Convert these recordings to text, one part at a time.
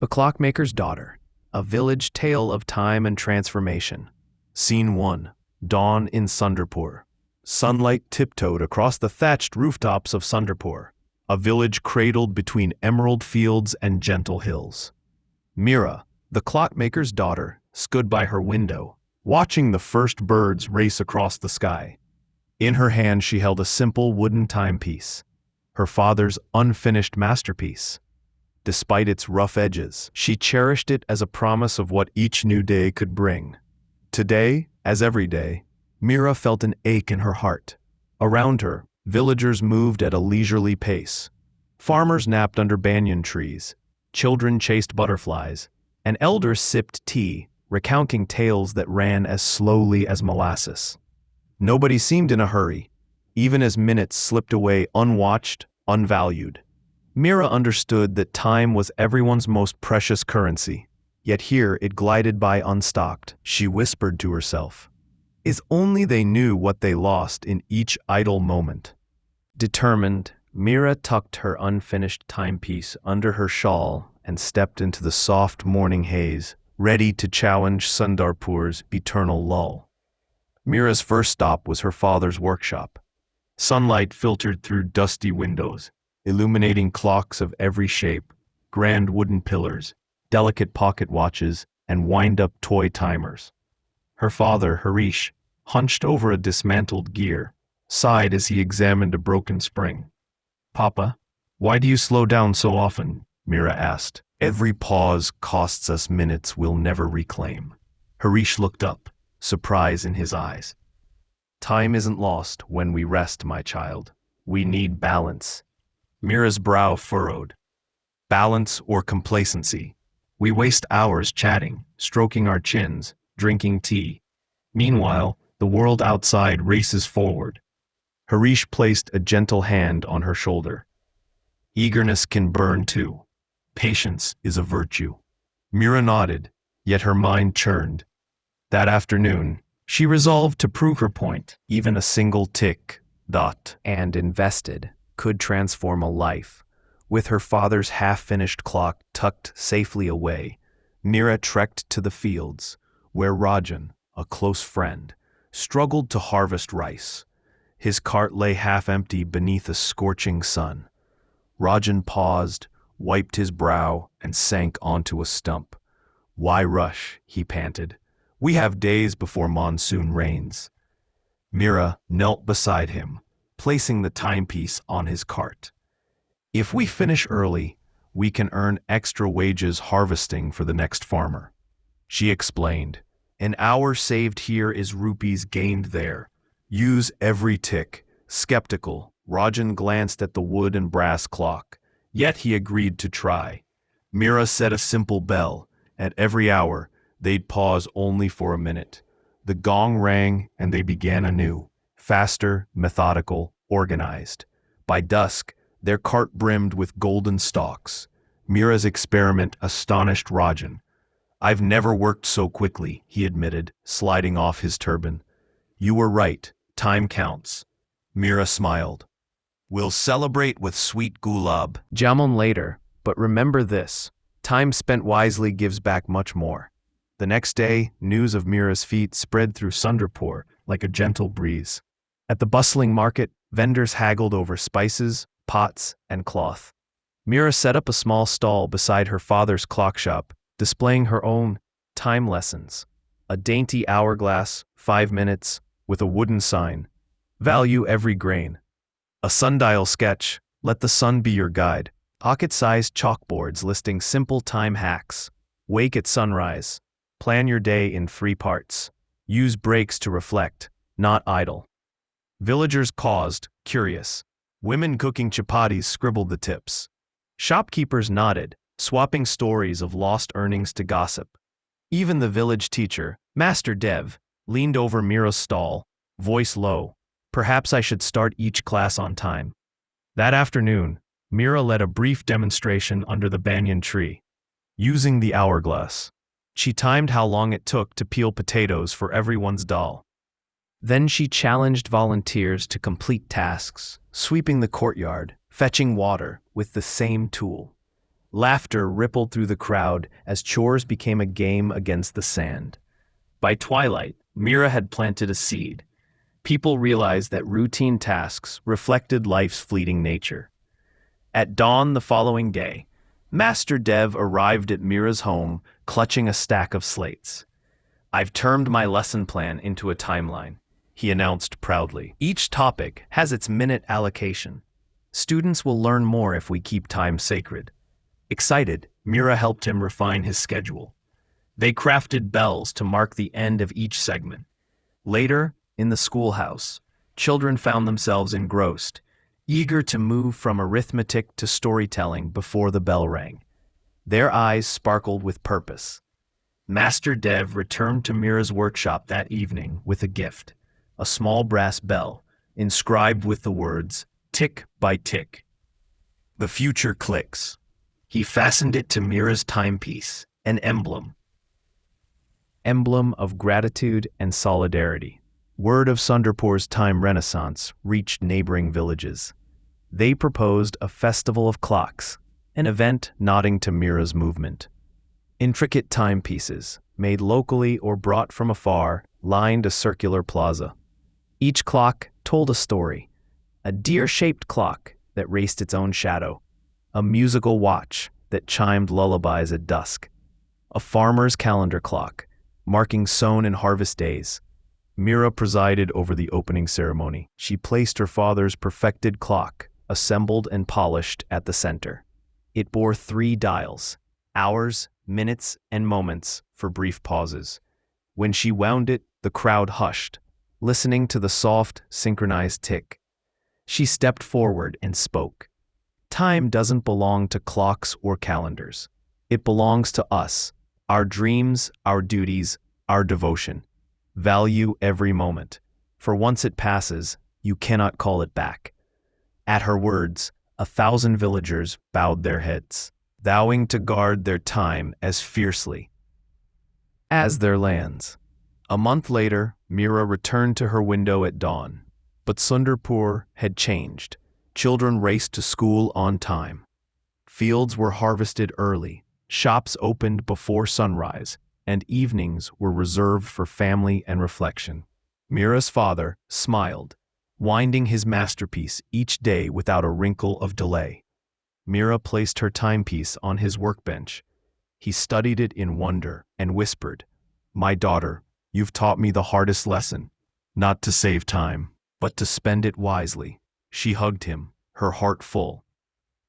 The Clockmaker's Daughter, a village tale of time and transformation. Scene 1. Dawn in Sundarpur. Sunlight tiptoed across the thatched rooftops of Sundarpur, a village cradled between emerald fields and gentle hills. Mira, the clockmaker's daughter, stood by her window, watching the first birds race across the sky. In her hand she held a simple wooden timepiece, her father's unfinished masterpiece. Despite its rough edges, she cherished it as a promise of what each new day could bring. Today, as every day, Mira felt an ache in her heart. Around her, villagers moved at a leisurely pace. Farmers napped under banyan trees, children chased butterflies, and elders sipped tea, recounting tales that ran as slowly as molasses. Nobody seemed in a hurry, even as minutes slipped away unwatched, unvalued. Mira understood that time was everyone's most precious currency, yet here it glided by unstocked. She whispered to herself, "If only they knew what they lost in each idle moment." Determined, Mira tucked her unfinished timepiece under her shawl and stepped into the soft morning haze, ready to challenge Sundarpur's eternal lull. Mira's first stop was her father's workshop. Sunlight filtered through dusty windows, illuminating clocks of every shape, grand wooden pillars, delicate pocket watches, and wind-up toy timers. Her father, Harish, hunched over a dismantled gear, sighed as he examined a broken spring. "Papa, why do you slow down so often?" Mira asked. "Every pause costs us minutes we'll never reclaim." Harish looked up, surprise in his eyes. "Time isn't lost when we rest, my child. We need balance." Mira's brow furrowed. Balance or complacency? We waste hours chatting, stroking our chins, drinking tea. Meanwhile, the world outside races forward. Harish placed a gentle hand on her shoulder. "Eagerness can burn too. Patience is a virtue." Mira nodded, yet her mind churned. That afternoon, she resolved to prove her point. Even a single tick, dot, and invested could transform a life. With her father's half-finished clock tucked safely away, Mira trekked to the fields, where Rajan, a close friend, struggled to harvest rice. His cart lay half-empty beneath a scorching sun. Rajan paused, wiped his brow, and sank onto a stump. "Why rush?" he panted. "We have days before monsoon rains." Mira knelt beside him, placing the timepiece on his cart. "If we finish early, we can earn extra wages harvesting for the next farmer," she explained. "An hour saved here is rupees gained there. Use every tick." Skeptical, Rajan glanced at the wood and brass clock, yet he agreed to try. Mira set a simple bell. At every hour, they'd pause only for a minute. The gong rang and they began anew, faster, methodical, organized. By dusk, their cart brimmed with golden stalks. Mira's experiment astonished Rajan. "I've never worked so quickly," he admitted, sliding off his turban. "You were right, time counts." Mira smiled. "We'll celebrate with sweet gulab jamun later, but remember this, time spent wisely gives back much more." The next day, news of Mira's feat spread through Sundarpur like a gentle breeze. At the bustling market, vendors haggled over spices, pots, and cloth. Mira set up a small stall beside her father's clock shop, displaying her own time lessons. A dainty hourglass, 5 minutes, with a wooden sign, "Value every grain." A sundial sketch, "Let the sun be your guide." Pocket-sized chalkboards listing simple time hacks. "Wake at sunrise. Plan your day in 3 parts. Use breaks to reflect, not idle." Villagers paused, curious. Women cooking chapatis scribbled the tips. Shopkeepers nodded, swapping stories of lost earnings to gossip. Even the village teacher, Master Dev, leaned over Mira's stall, voice low. "Perhaps I should start each class on time." That afternoon, Mira led a brief demonstration under the banyan tree. Using the hourglass, she timed how long it took to peel potatoes for everyone's dal. Then she challenged volunteers to complete tasks, sweeping the courtyard, fetching water with the same tool. Laughter rippled through the crowd as chores became a game against the sand. By twilight, Mira had planted a seed. People realized that routine tasks reflected life's fleeting nature. At dawn the following day, Master Dev arrived at Mira's home, clutching a stack of slates. "I've turned my lesson plan into a timeline," he announced proudly. "Each topic has its minute allocation. Students will learn more if we keep time sacred." Excited, Mira helped him refine his schedule. They crafted bells to mark the end of each segment. Later, in the schoolhouse, children found themselves engrossed, eager to move from arithmetic to storytelling before the bell rang. Their eyes sparkled with purpose. Master Dev returned to Mira's workshop that evening with a gift, a small brass bell, inscribed with the words, "Tick by tick. The future clicks." He fastened it to Mira's timepiece, an emblem of gratitude and solidarity. Word of Sundarpur's time renaissance reached neighboring villages. They proposed a festival of clocks, an event nodding to Mira's movement. Intricate timepieces, made locally or brought from afar, lined a circular plaza. Each clock told a story: a deer-shaped clock that raced its own shadow, a musical watch that chimed lullabies at dusk, a farmer's calendar clock, marking sown and harvest days. Mira presided over the opening ceremony. She placed her father's perfected clock, assembled and polished, at the center. It bore 3 dials, hours, minutes, and moments for brief pauses. When she wound it, the crowd hushed, listening to the soft, synchronized tick. She stepped forward and spoke. "Time doesn't belong to clocks or calendars. It belongs to us, our dreams, our duties, our devotion. Value every moment, for once it passes, you cannot call it back." At her words, 1,000 villagers bowed their heads, vowing to guard their time as fiercely as their lands. A month later, Mira returned to her window at dawn. But Sundarpur had changed. Children raced to school on time. Fields were harvested early, shops opened before sunrise, and evenings were reserved for family and reflection. Mira's father smiled, winding his masterpiece each day without a wrinkle of delay. Mira placed her timepiece on his workbench. He studied it in wonder and whispered, "My daughter, you've taught me the hardest lesson, not to save time, but to spend it wisely." She hugged him, her heart full.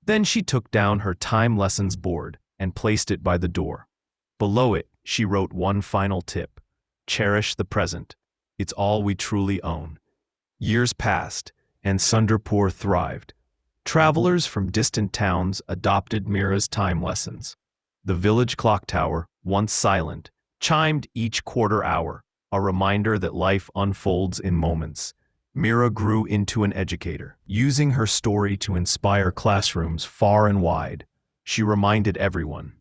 Then she took down her time lessons board and placed it by the door. Below it, she wrote one final tip: cherish the present. It's all we truly own. Years passed, and Sundarpur thrived. Travelers from distant towns adopted Mira's time lessons. The village clock tower, once silent, chimed each quarter hour, a reminder that life unfolds in moments. Mira grew into an educator, using her story to inspire classrooms far and wide. She reminded everyone,